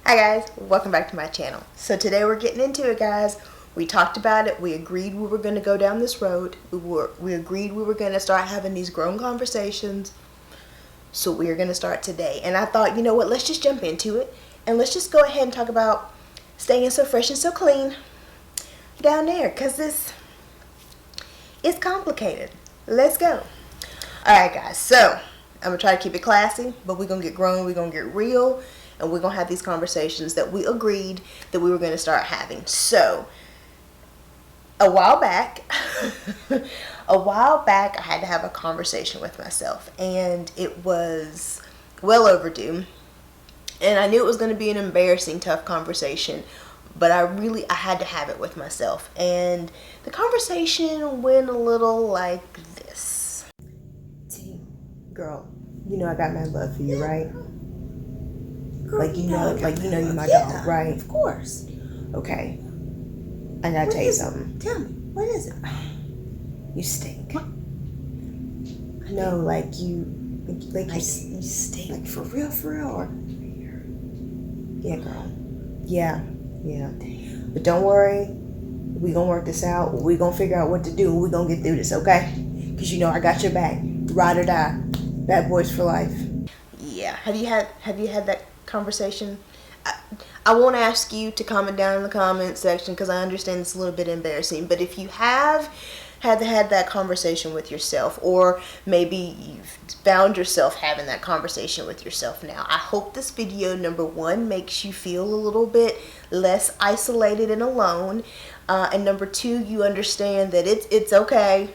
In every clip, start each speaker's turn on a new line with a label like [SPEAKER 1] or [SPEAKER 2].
[SPEAKER 1] Hi guys, welcome back to my channel. So today we're getting into it, guys. We talked about it. We agreed we were going to go down this road. We agreed we were going to start having these grown conversations. So we are going to start today. And I thought, you know what, let's just jump into it. And let's just go ahead and talk about staying so fresh and so clean down there. Because it's complicated. Let's go. Alright guys, so I'm going to try to keep it classy. But we're going to get grown. We're going to get real. And we're going to have these conversations that we agreed that we were going to start having. So, a while back, I had to have a conversation with myself. And it was well overdue. And I knew it was going to be an embarrassing, tough conversation. But I had to have it with myself. And the conversation went a little like this. Girl, you know I got my love for you, right?
[SPEAKER 2] Girl,
[SPEAKER 1] you know you're my
[SPEAKER 2] dog,
[SPEAKER 1] right?
[SPEAKER 2] Of course.
[SPEAKER 1] Okay. I gotta tell you something.
[SPEAKER 2] Tell me, what is it?
[SPEAKER 1] You stink.
[SPEAKER 2] What?
[SPEAKER 1] No, you stink.
[SPEAKER 2] Like for real, or?
[SPEAKER 1] Yeah, girl. Yeah. But don't worry. We gonna work this out. We gonna figure out what to do. We gonna get through this, okay? Cause you know I got your back. Ride or die. Bad boys for life. Yeah. Have you had that conversation? I won't ask you to comment down in the comment section because I understand it's a little bit embarrassing. But if you have had that conversation with yourself, or maybe you've found yourself having that conversation with yourself now, I hope this video, number one, makes you feel a little bit less isolated and alone. And number two, you understand that it's okay.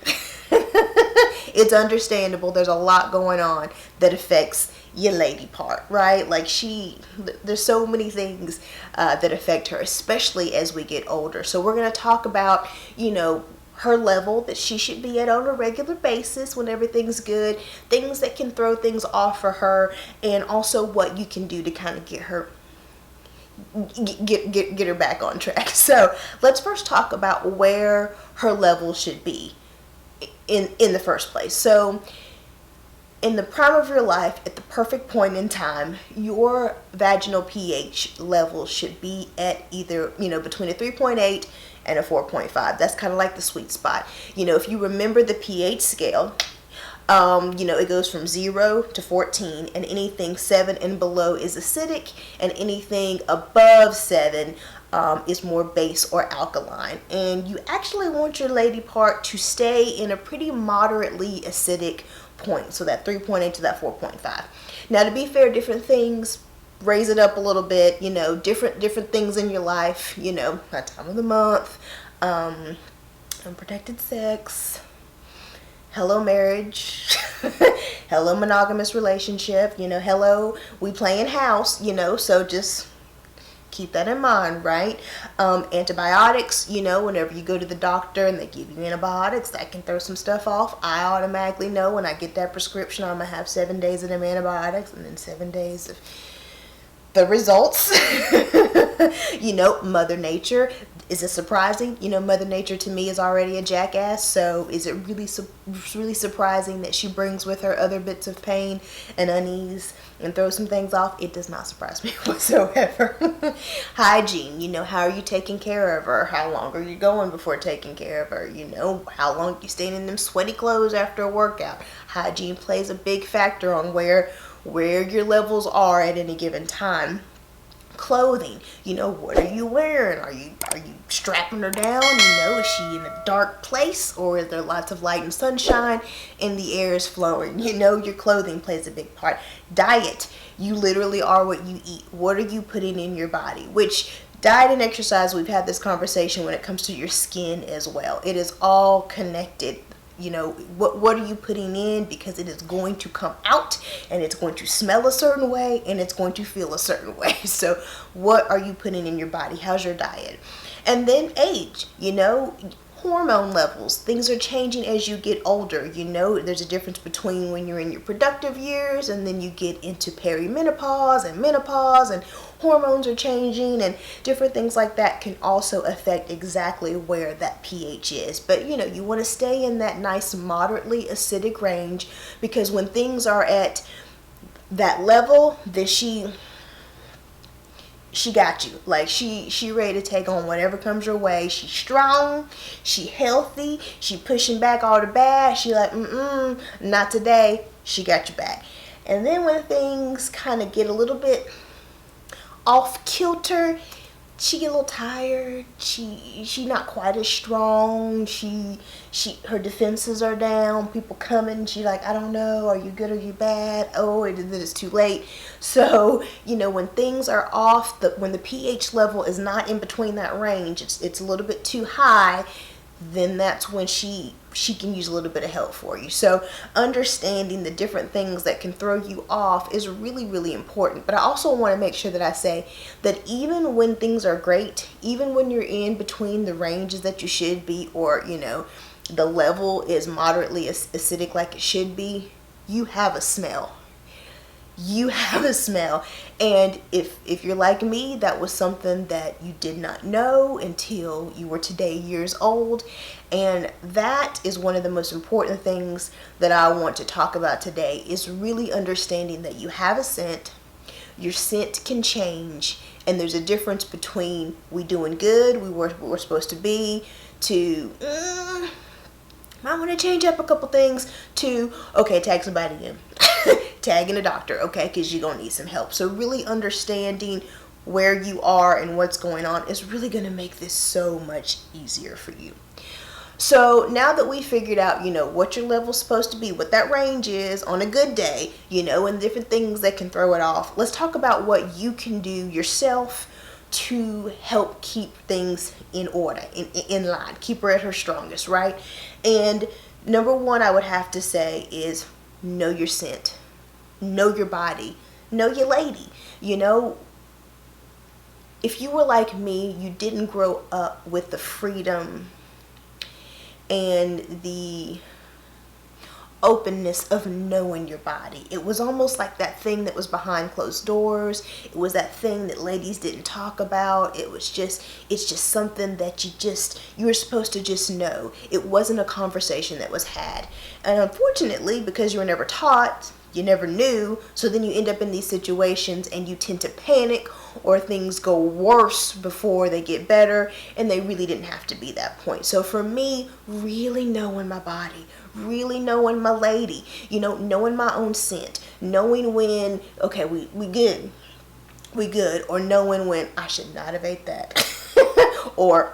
[SPEAKER 1] It's understandable. There's a lot going on that affects your lady part, right? There's so many things that affect her, especially as we get older. So we're going to talk about, her level that she should be at on a regular basis when everything's good, things that can throw things off for her, and also what you can do to kind of get her back on track. So let's first talk about where her level should be in the first place. So in the prime of your life, at the perfect point in time, your vaginal pH level should be at either, between a 3.8 and a 4.5. That's kind of like the sweet spot. If you remember the pH scale, it goes from 0 to 14, and anything 7 and below is acidic, and anything above 7 is more base or alkaline. And you actually want your lady part to stay in a pretty moderately acidic point, so that 3.8 to that 4.5. Now, to be fair, different things raise it up a little bit, different things in your life, that time of the month, unprotected sex, hello marriage, hello monogamous relationship, hello we playing house, so just keep that in mind, right? Antibiotics, whenever you go to the doctor and they give you antibiotics, that can throw some stuff off. I automatically know when I get that prescription, I'm going to have 7 days of them antibiotics and then 7 days of the results. Mother Nature. Is it surprising? Mother Nature to me is already a jackass, so is it really surprising that she brings with her other bits of pain and unease and throws some things off? It does not surprise me whatsoever. Hygiene, how are you taking care of her? How long are you going before taking care of her? How long are you staying in them sweaty clothes after a workout? Hygiene plays a big factor on where your levels are at any given time. Clothing, what are you wearing? Are you strapping her down? Is she in a dark place, or is there lots of light and sunshine and the air is flowing? Your clothing plays a big part. Diet, you literally are what you eat. What are you putting in your body? Which diet and exercise, we've had this conversation when it comes to your skin as well. It is all connected. What are you putting in, because it is going to come out and it's going to smell a certain way and it's going to feel a certain way. So what are you putting in your body? How's your diet? And then age, hormone levels. Things are changing as you get older. There's a difference between when you're in your productive years and then you get into perimenopause and menopause, and hormones are changing, and different things like that can also affect exactly where that pH is. But you want to stay in that nice moderately acidic range, because when things are at that level, then she got you. Like she ready to take on whatever comes your way. She's strong, she healthy, she pushing back all the bad. She like, not today. She got you back. And then when things kind of get a little bit off kilter, she get a little tired. She not quite as strong. She her defenses are down. People coming. She like, I don't know. Are you good? Are you bad? Oh, it's too late. So when things are off, when the pH level is not in between that range, it's a little bit too high. Then that's when she can use a little bit of help for you. So understanding the different things that can throw you off is really, really important. But I also want to make sure that I say that even when things are great, even when you're in between the ranges that you should be, or the level is moderately acidic like it should be, you have a smell. You have a smell. And if you're like me, that was something that you did not know until you were today years old. And that is one of the most important things that I want to talk about today, is really understanding that you have a scent. Your scent can change, and there's a difference between we doing good, we're supposed to be, to I want to change up a couple things, to okay, tag somebody in. Tagging a doctor, okay, because you're going to need some help. So really understanding where you are and what's going on is really going to make this so much easier for you. So now that we figured out, what your level's supposed to be, what that range is on a good day, and different things that can throw it off, let's talk about what you can do yourself to help keep things in order, in line, keep her at her strongest, right? And number one, I would have to say is know your scent. Know your body. Know your lady. If you were like me, you didn't grow up with the freedom and the openness of knowing your body. It was almost like that thing that was behind closed doors. It was that thing that ladies didn't talk about. It's just something that you were supposed to just know. It wasn't a conversation that was had. And unfortunately, because you were never taught, you never knew, so then you end up in these situations and you tend to panic, or things go worse before they get better, and they really didn't have to be that point. So for me, really knowing my body, really knowing my lady, knowing my own scent, knowing when, okay, we good, or knowing when I should not have ate that, or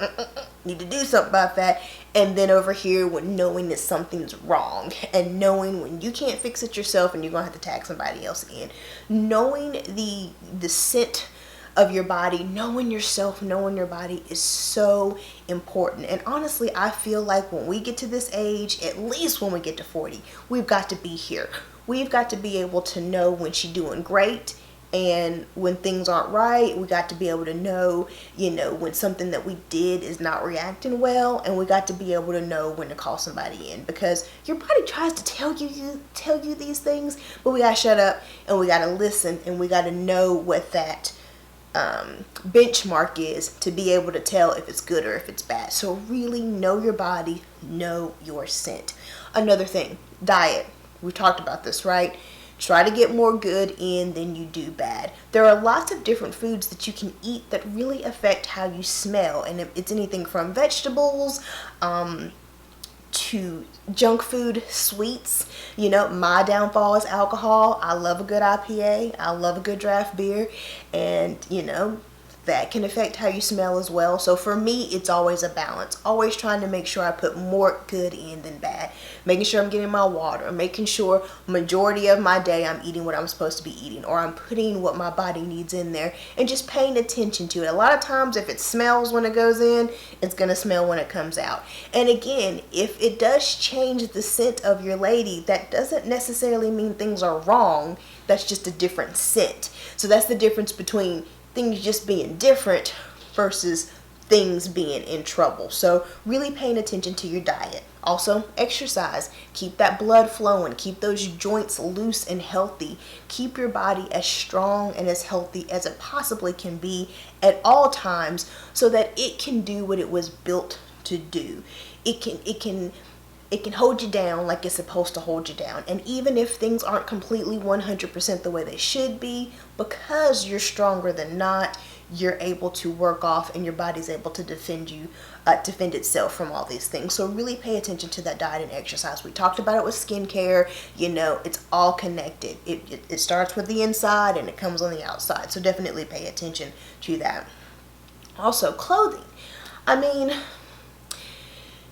[SPEAKER 1] need to do something about that. And then over here, when knowing that something's wrong, and knowing when you can't fix it yourself and you're gonna have to tag somebody else in. Knowing the scent of your body, knowing yourself, knowing your body is so important. And honestly, I feel like when we get to this age, at least when we get to 40, we've got to be here. We've got to be able to know when she's doing great, and when things aren't right. We got to be able to know, when something that we did is not reacting well, and we got to be able to know when to call somebody in, because your body tries to tell you these things, but we gotta shut up and we gotta listen, and we gotta know what that benchmark is to be able to tell if it's good or if it's bad. So really know your body, know your scent. Another thing, diet. We talked about this, right? Try to get more good in than you do bad. There are lots of different foods that you can eat that really affect how you smell, and it's anything from vegetables to junk food, sweets. My downfall is alcohol. I love a good IPA. I love a good draft beer, and that can affect how you smell as well. So for me, it's always a balance. Always trying to make sure I put more good in than bad. Making sure I'm getting my water. Making sure majority of my day I'm eating what I'm supposed to be eating, or I'm putting what my body needs in there, and just paying attention to it. A lot of times, if it smells when it goes in, it's going to smell when it comes out. And again, if it does change the scent of your lady, that doesn't necessarily mean things are wrong. That's just a different scent. So that's the difference between things just being different versus things being in trouble. So really paying attention to your diet. Also, exercise. Keep that blood flowing. Keep those joints loose and healthy. Keep your body as strong and as healthy as it possibly can be at all times, so that it can do what it was built to do. It can hold you down like it's supposed to hold you down. And even if things aren't completely 100% the way they should be, because you're stronger than not, you're able to work off and your body's able to defend itself from all these things. So really pay attention to that diet and exercise. We talked about it with skincare. It's all connected. It starts with the inside and it comes on the outside. So definitely pay attention to that. Also, clothing. I mean,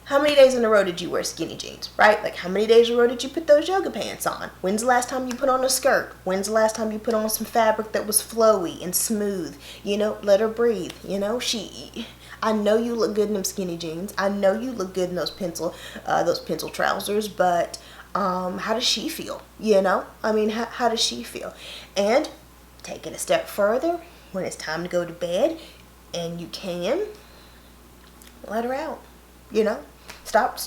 [SPEAKER 1] how many days in a row did you wear skinny jeans, right? Like, how many days in a row did you put those yoga pants on? When's the last time you put on a skirt? When's the last time you put on some fabric that was flowy and smooth? Let her breathe. I know you look good in them skinny jeans. I know you look good in those pencil trousers, but how does she feel? How does she feel? And take it a step further, when it's time to go to bed, and you can, let her out. Stop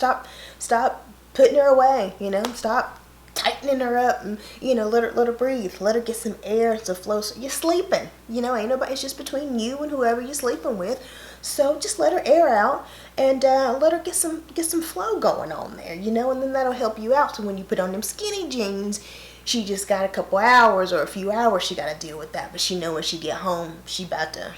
[SPEAKER 1] putting her away. Stop tightening her up, and let her breathe. Let her get some air to flow. So you're sleeping. Ain't nobody. It's just between you and whoever you're sleeping with. So just let her air out and let her get some flow going on there. And then that'll help you out. So when you put on them skinny jeans, she just got a couple hours or a few hours she got to deal with that. But she know when she get home, she about to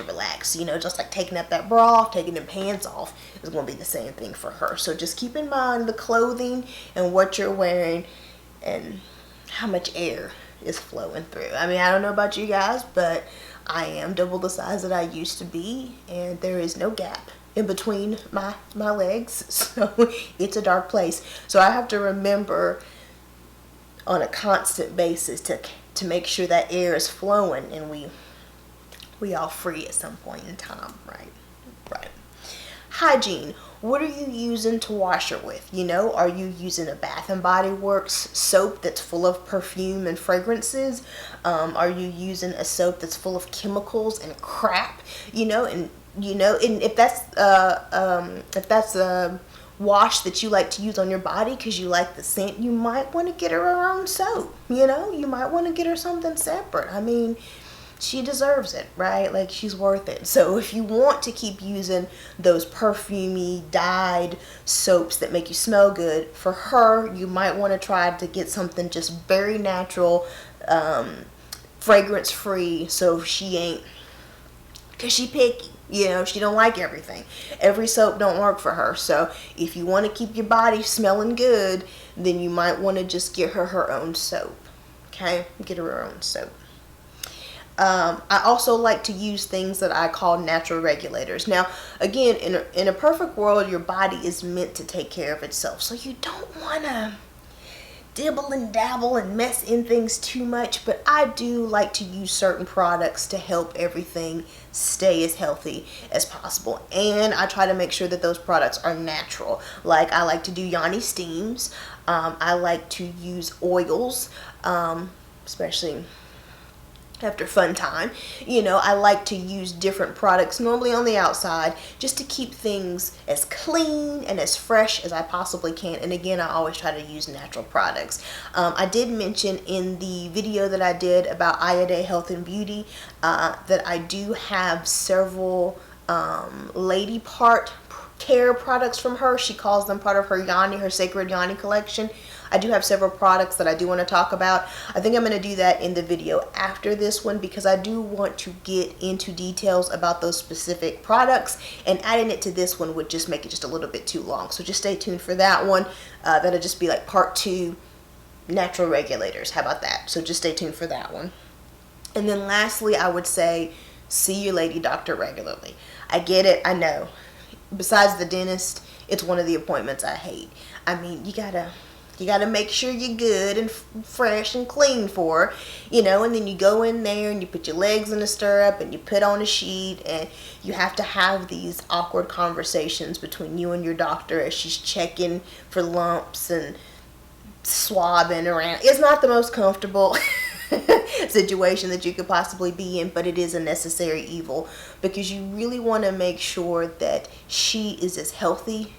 [SPEAKER 1] relax. Just like taking up that bra off, taking them pants off is going to be the same thing for her. So just keep in mind the clothing and what you're wearing and how much air is flowing through. I don't know about you guys, but I am double the size that I used to be, and there is no gap in between my legs. So it's a dark place. So I have to remember on a constant basis to make sure that air is flowing and we all free at some point in time, right? Hygiene. What are you using to wash her with? Are you using a Bath and Body Works soap that's full of perfume and fragrances? Are you using a soap that's full of chemicals and crap? And if that's a wash that you like to use on your body because you like the scent, you might want to get her own soap. You might want to get her something separate. She deserves it, right? Like, she's worth it. So if you want to keep using those perfumey, dyed soaps that make you smell good, for her, you might want to try to get something just very natural, fragrance-free, so she ain't, because she picky. She don't like everything. Every soap don't work for her. So if you want to keep your body smelling good, then you might want to just get her own soap. Okay? Get her own soap. I also like to use things that I call natural regulators. Now, again, in a perfect world, your body is meant to take care of itself. So you don't want to dibble and dabble and mess in things too much. But I do like to use certain products to help everything stay as healthy as possible. And I try to make sure that those products are natural. Like, I like to do Yanni steams. I like to use oils, especially after fun time. I like to use different products, normally on the outside, just to keep things as clean and as fresh as I possibly can. And again, I always try to use natural products. I did mention in the video that I did about Ayade Health and Beauty that I do have several lady part care products from her. She calls them part of her Yanni, her Sacred Yanni collection. I do have several products that I do want to talk about. I think I'm going to do that in the video after this one, because I do want to get into details about those specific products, and adding it to this one would just make it just a little bit too long. So just stay tuned for that one. That'll just be like part 2, natural regulators. How about that? So just stay tuned for that one. And then lastly, I would say see your lady doctor regularly. I get it. I know. Besides the dentist, it's one of the appointments I hate. You gotta make sure you're good and fresh and clean for her, and then you go in there and you put your legs in a stirrup and you put on a sheet, and you have to have these awkward conversations between you and your doctor as she's checking for lumps and swabbing around. It's not the most comfortable situation that you could possibly be in, but it is a necessary evil, because you really want to make sure that she is as healthy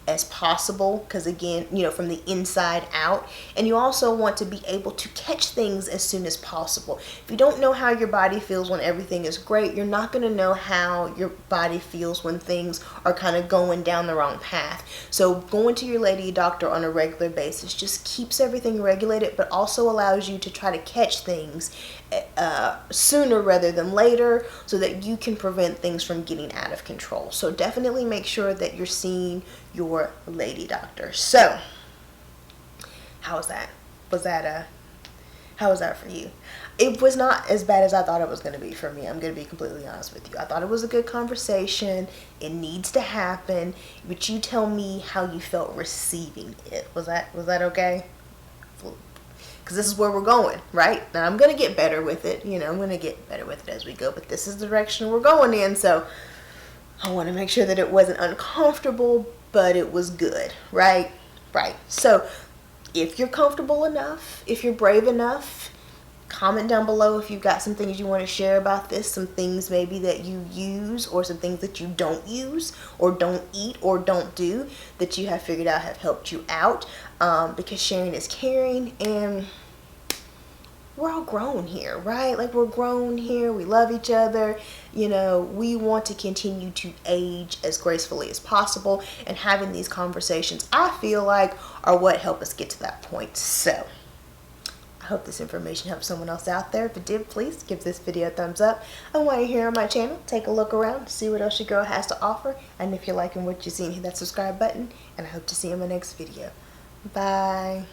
[SPEAKER 1] as possible, because again, you know, from the inside out. And you also want to be able to catch things as soon as possible. If you don't know how your body feels when everything is great, you're not going to know how your body feels when things are kind of going down the wrong path. So going to your lady doctor on a regular basis just keeps everything regulated, but also allows you to try to catch things sooner rather than later, so that you can prevent things from getting out of control. So definitely make sure that you're seeing your lady doctor. So how was that? How was that for you? It was not as bad as I thought it was going to be for me. I'm going to be completely honest with you. I thought it was a good conversation. It needs to happen, but you tell me how you felt receiving it. Was that okay? Because this is where we're going, right? Now I'm going to get better with it. You know, I'm going to get better with it as we go, but this is the direction we're going in. So I want to make sure that it wasn't uncomfortable, but it was good, right? Right. So if you're comfortable enough, if you're brave enough, comment down below if you've got some things you want to share about this, some things maybe that you use, or some things that you don't use or don't eat or don't do that you have figured out have helped you out, because sharing is caring, and we're all grown here, right? Like, we're grown here. We love each other. You know, we want to continue to age as gracefully as possible, and having these conversations, I feel like, are what help us get to that point. So I hope this information helps someone else out there. If it did, please give this video a thumbs up. And while you're here on my channel, take a look around, see what else your girl has to offer. And if you're liking what you're seeing, hit that subscribe button. And I hope to see you in my next video. Bye.